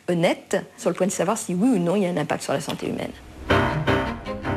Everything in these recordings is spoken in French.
honnête sur le point de savoir si oui ou non il y a un impact sur la santé humaine.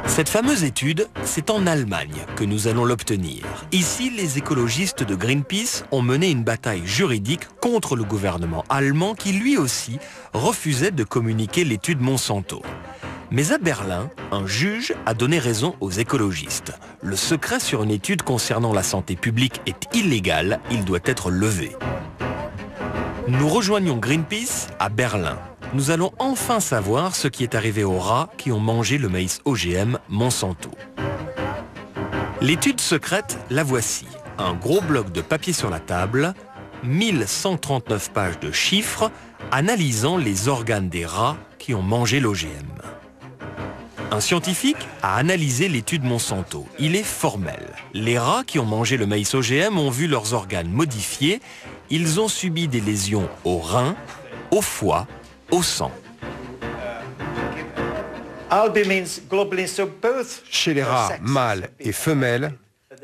Cette fameuse étude, c'est en Allemagne que nous allons l'obtenir. Ici, les écologistes de Greenpeace ont mené une bataille juridique contre le gouvernement allemand qui lui aussi refusait de communiquer l'étude Monsanto. Mais à Berlin, un juge a donné raison aux écologistes. Le secret sur une étude concernant la santé publique est illégal, il doit être levé. Nous rejoignons Greenpeace à Berlin. Nous allons enfin savoir ce qui est arrivé aux rats qui ont mangé le maïs OGM Monsanto. L'étude secrète, la voici. Un gros bloc de papier sur la table, 1139 pages de chiffres analysant les organes des rats qui ont mangé l'OGM. Un scientifique a analysé l'étude Monsanto. Il est formel. Les rats qui ont mangé le maïs OGM ont vu leurs organes modifiés. Ils ont subi des lésions aux reins, au foie, au sang. Chez les rats mâles et femelles,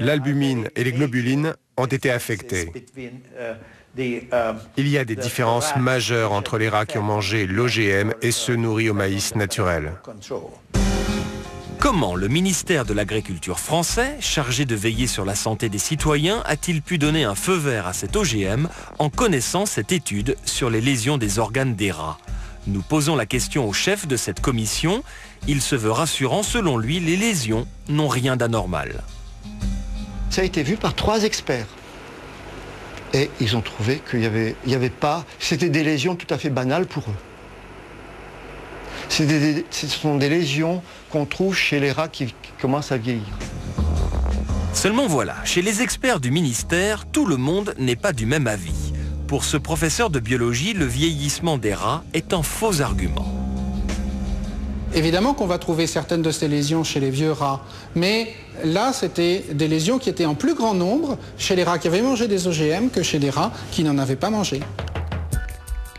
l'albumine et les globulines ont été affectés. Il y a des différences majeures entre les rats qui ont mangé l'OGM et ceux nourris au maïs naturel. Comment le ministère de l'Agriculture français, chargé de veiller sur la santé des citoyens, a-t-il pu donner un feu vert à cet OGM en connaissant cette étude sur les lésions des organes des rats? Nous posons la question au chef de cette commission. Il se veut rassurant, selon lui, les lésions n'ont rien d'anormal. Ça a été vu par 3 experts. Et ils ont trouvé qu'il y avait pas... C'était des lésions tout à fait banales pour eux. Ce sont des lésions qu'on trouve chez les rats qui commencent à vieillir. Seulement voilà, chez les experts du ministère, tout le monde n'est pas du même avis. Pour ce professeur de biologie, le vieillissement des rats est un faux argument. Évidemment qu'on va trouver certaines de ces lésions chez les vieux rats, mais là, c'était des lésions qui étaient en plus grand nombre chez les rats qui avaient mangé des OGM que chez les rats qui n'en avaient pas mangé.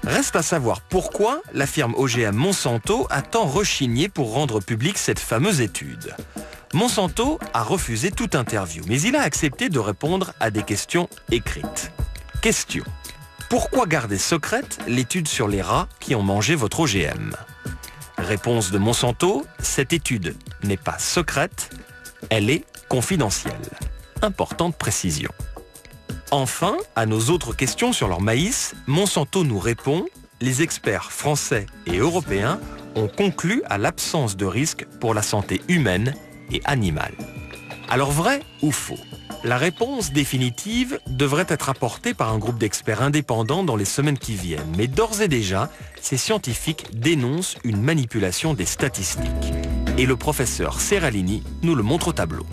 Reste à savoir pourquoi la firme OGM Monsanto a tant rechigné pour rendre publique cette fameuse étude. Monsanto a refusé toute interview, mais il a accepté de répondre à des questions écrites. Question. Pourquoi garder secrète l'étude sur les rats qui ont mangé votre OGM? Réponse de Monsanto, cette étude n'est pas secrète, elle est confidentielle. Importante précision. Enfin, à nos autres questions sur leur maïs, Monsanto nous répond, les experts français et européens ont conclu à l'absence de risque pour la santé humaine et animale. Alors vrai ou faux? La réponse définitive devrait être apportée par un groupe d'experts indépendants dans les semaines qui viennent. Mais d'ores et déjà, ces scientifiques dénoncent une manipulation des statistiques. Et le professeur Seralini nous le montre au tableau.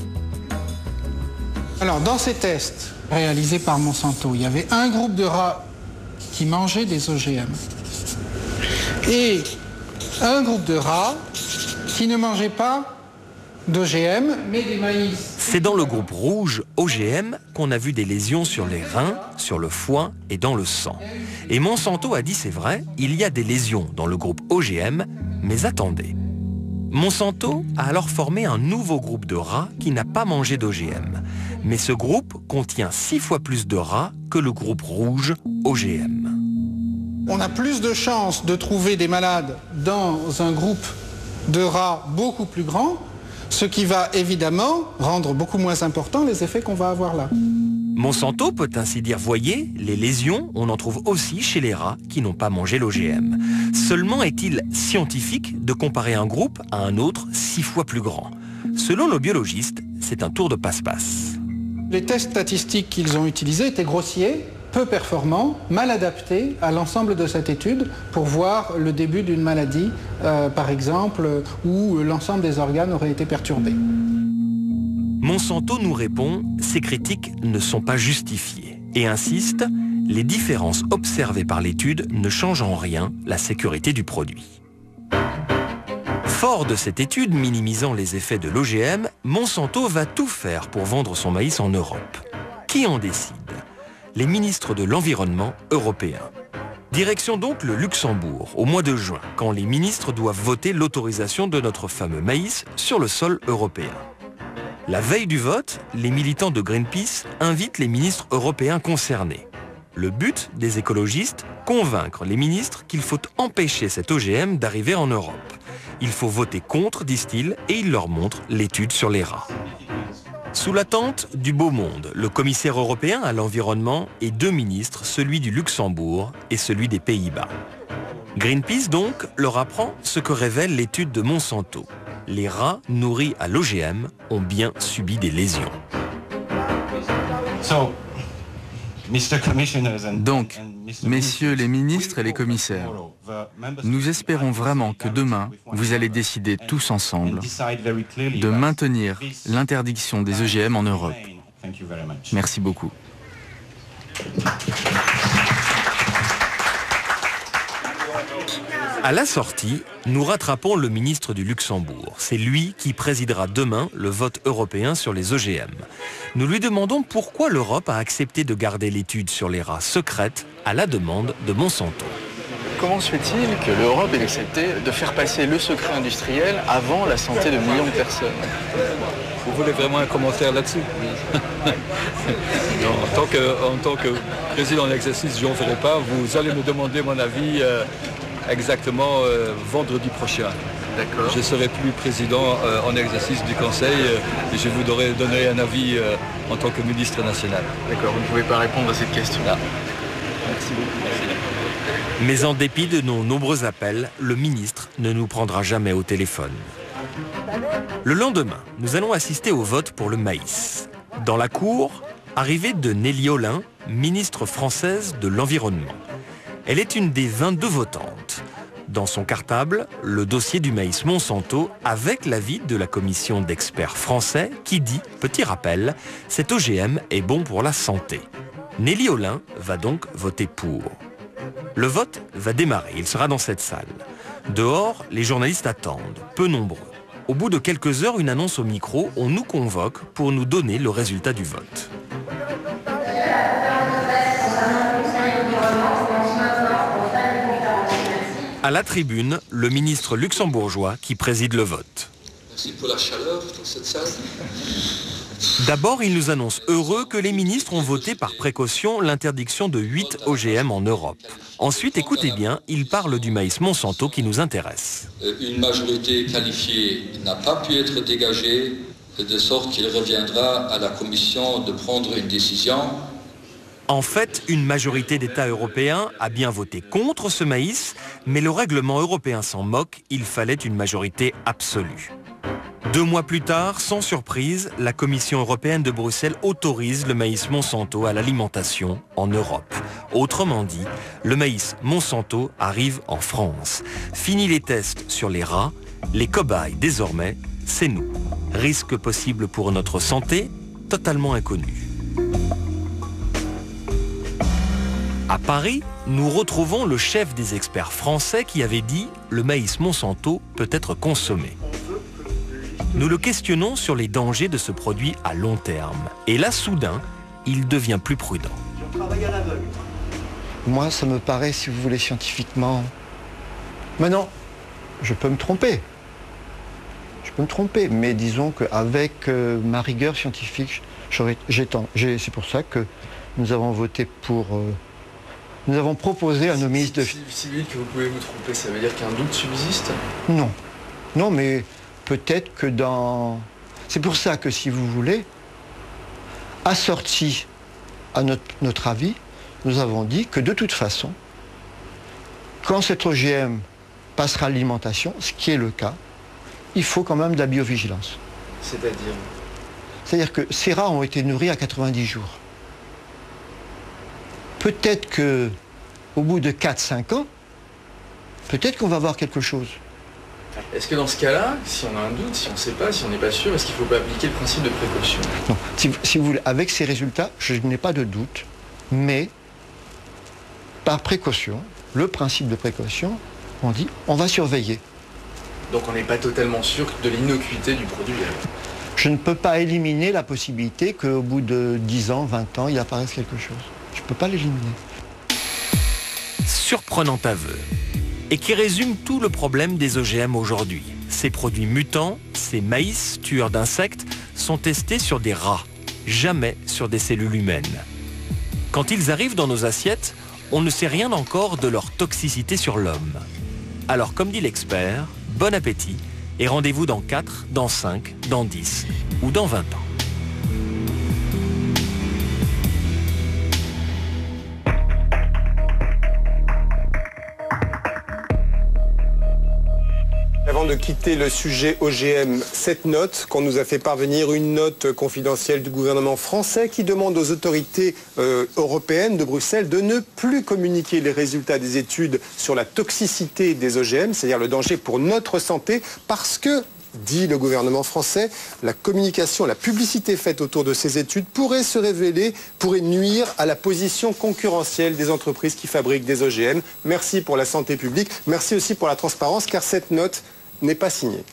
Alors, dans ces tests réalisés par Monsanto, il y avait un groupe de rats qui mangeait des OGM et un groupe de rats qui ne mangeait pas d'OGM, mais des maïs. C'est dans le groupe rouge OGM qu'on a vu des lésions sur les reins, sur le foie et dans le sang. Et Monsanto a dit, c'est vrai, il y a des lésions dans le groupe OGM, mais attendez. Monsanto a alors formé un nouveau groupe de rats qui n'a pas mangé d'OGM. Mais ce groupe contient 6 fois plus de rats que le groupe rouge OGM. On a plus de chances de trouver des malades dans un groupe de rats beaucoup plus grand, ce qui va évidemment rendre beaucoup moins important les effets qu'on va avoir là. Monsanto peut ainsi dire, voyez, les lésions, on en trouve aussi chez les rats qui n'ont pas mangé l'OGM. Seulement est-il scientifique de comparer un groupe à un autre 6 fois plus grand? Selon nos biologistes, c'est un tour de passe-passe. Les tests statistiques qu'ils ont utilisés étaient grossiers, peu performants, mal adaptés à l'ensemble de cette étude pour voir le début d'une maladie, par exemple, où l'ensemble des organes auraient été perturbés. Monsanto nous répond, ces critiques ne sont pas justifiées et insiste, les différences observées par l'étude ne changent en rien la sécurité du produit. Fort de cette étude minimisant les effets de l'OGM, Monsanto va tout faire pour vendre son maïs en Europe. Qui en décide? Les ministres de l'Environnement européens. Direction donc le Luxembourg, au mois de juin, quand les ministres doivent voter l'autorisation de notre fameux maïs sur le sol européen. La veille du vote, les militants de Greenpeace invitent les ministres européens concernés. Le but des écologistes, convaincre les ministres qu'il faut empêcher cet OGM d'arriver en Europe. Il faut voter contre, disent-ils, et ils leur montrent l'étude sur les rats. Sous la tente du beau monde, le commissaire européen à l'environnement et 2 ministres, celui du Luxembourg et celui des Pays-Bas. Greenpeace, donc, leur apprend ce que révèle l'étude de Monsanto. Les rats nourris à l'OGM ont bien subi des lésions. Donc, messieurs les ministres et les commissaires, nous espérons vraiment que demain, vous allez décider tous ensemble de maintenir l'interdiction des OGM en Europe. Merci beaucoup. À la sortie, nous rattrapons le ministre du Luxembourg. C'est lui qui présidera demain le vote européen sur les OGM. Nous lui demandons pourquoi l'Europe a accepté de garder l'étude sur les rats secrète à la demande de Monsanto. Comment se fait-il que l'Europe ait accepté de faire passer le secret industriel avant la santé de millions de personnes? Vous voulez vraiment un commentaire là-dessus? Non, en tant que président en exercice, je n'en ferai pas. Vous allez me demander mon avis exactement vendredi prochain. D'accord. Je serai plus président en exercice du Conseil et je vous donnerai un avis en tant que ministre national. D'accord, vous ne pouvez pas répondre à cette question-là. Merci beaucoup. Mais en dépit de nos nombreux appels, le ministre ne nous prendra jamais au téléphone. Le lendemain, nous allons assister au vote pour le maïs. Dans la cour, arrivée de Nelly Olin, ministre française de l'Environnement. Elle est une des 22 votantes. Dans son cartable, le dossier du maïs Monsanto avec l'avis de la commission d'experts français qui dit, petit rappel, cet OGM est bon pour la santé. Nelly Olin va donc voter pour. Le vote va démarrer, il sera dans cette salle. Dehors, les journalistes attendent, peu nombreux. Au bout de quelques heures, une annonce au micro, on nous convoque pour nous donner le résultat du vote. À la tribune, le ministre luxembourgeois qui préside le vote. Merci pour la chaleur dans cette salle. D'abord, il nous annonce heureux que les ministres ont voté par précaution l'interdiction de 8 OGM en Europe. Ensuite, écoutez bien, il parle du maïs Monsanto qui nous intéresse. Une majorité qualifiée n'a pas pu être dégagée, de sorte qu'il reviendra à la Commission de prendre une décision. En fait, une majorité d'États européens a bien voté contre ce maïs, mais le règlement européen s'en moque, il fallait une majorité absolue. 2 mois plus tard, sans surprise, la Commission européenne de Bruxelles autorise le maïs Monsanto à l'alimentation en Europe. Autrement dit, le maïs Monsanto arrive en France. Fini les tests sur les rats, les cobayes désormais, c'est nous. Risque possible pour notre santé, totalement inconnu. À Paris, nous retrouvons le chef des experts français qui avait dit « le maïs Monsanto peut être consommé ». Nous le questionnons sur les dangers de ce produit à long terme. Et là, soudain, il devient plus prudent. Moi, ça me paraît, si vous voulez, scientifiquement... Maintenant, je peux me tromper. Je peux me tromper, mais disons qu'avec ma rigueur scientifique, c'est pour ça que nous avons voté pour... nous avons proposé à nos ministres de... Si vous dites que vous pouvez vous tromper, ça veut dire qu'un doute subsiste? Non. Non, mais... peut-être que dans... C'est pour ça que, si vous voulez, assorti à notre avis, nous avons dit que de toute façon, quand cet OGM passera à l'alimentation, ce qui est le cas, il faut quand même de la biovigilance. C'est-à-dire? C'est-à-dire que ces rats ont été nourris à 90 jours. Peut-être qu'au bout de 4-5 ans, peut-être qu'on va voir quelque chose. Est-ce que dans ce cas-là, si on a un doute, si on ne sait pas, si on n'est pas sûr, est-ce qu'il ne faut pas appliquer le principe de précaution? Non. Si vous voulez, avec ces résultats, je n'ai pas de doute, mais par précaution, le principe de précaution, on dit on va surveiller. Donc on n'est pas totalement sûr de l'innocuité du produit. Je ne peux pas éliminer la possibilité qu'au bout de 10 ans, 20 ans, il apparaisse quelque chose. Je ne peux pas l'éliminer. Surprenant aveu. Et qui résume tout le problème des OGM aujourd'hui. Ces produits mutants, ces maïs tueurs d'insectes, sont testés sur des rats, jamais sur des cellules humaines. Quand ils arrivent dans nos assiettes, on ne sait rien encore de leur toxicité sur l'homme. Alors, comme dit l'expert, bon appétit et rendez-vous dans 4, dans 5, dans 10 ou dans 20 ans. Avant de quitter le sujet OGM, cette note qu'on nous a fait parvenir, une note confidentielle du gouvernement français qui demande aux autorités européennes de Bruxelles de ne plus communiquer les résultats des études sur la toxicité des OGM, c'est-à-dire le danger pour notre santé, parce que, dit le gouvernement français, la communication, la publicité faite autour de ces études pourrait se révéler, pourrait nuire à la position concurrentielle des entreprises qui fabriquent des OGM. Merci pour la santé publique, merci aussi pour la transparence, car cette note n'est pas signée.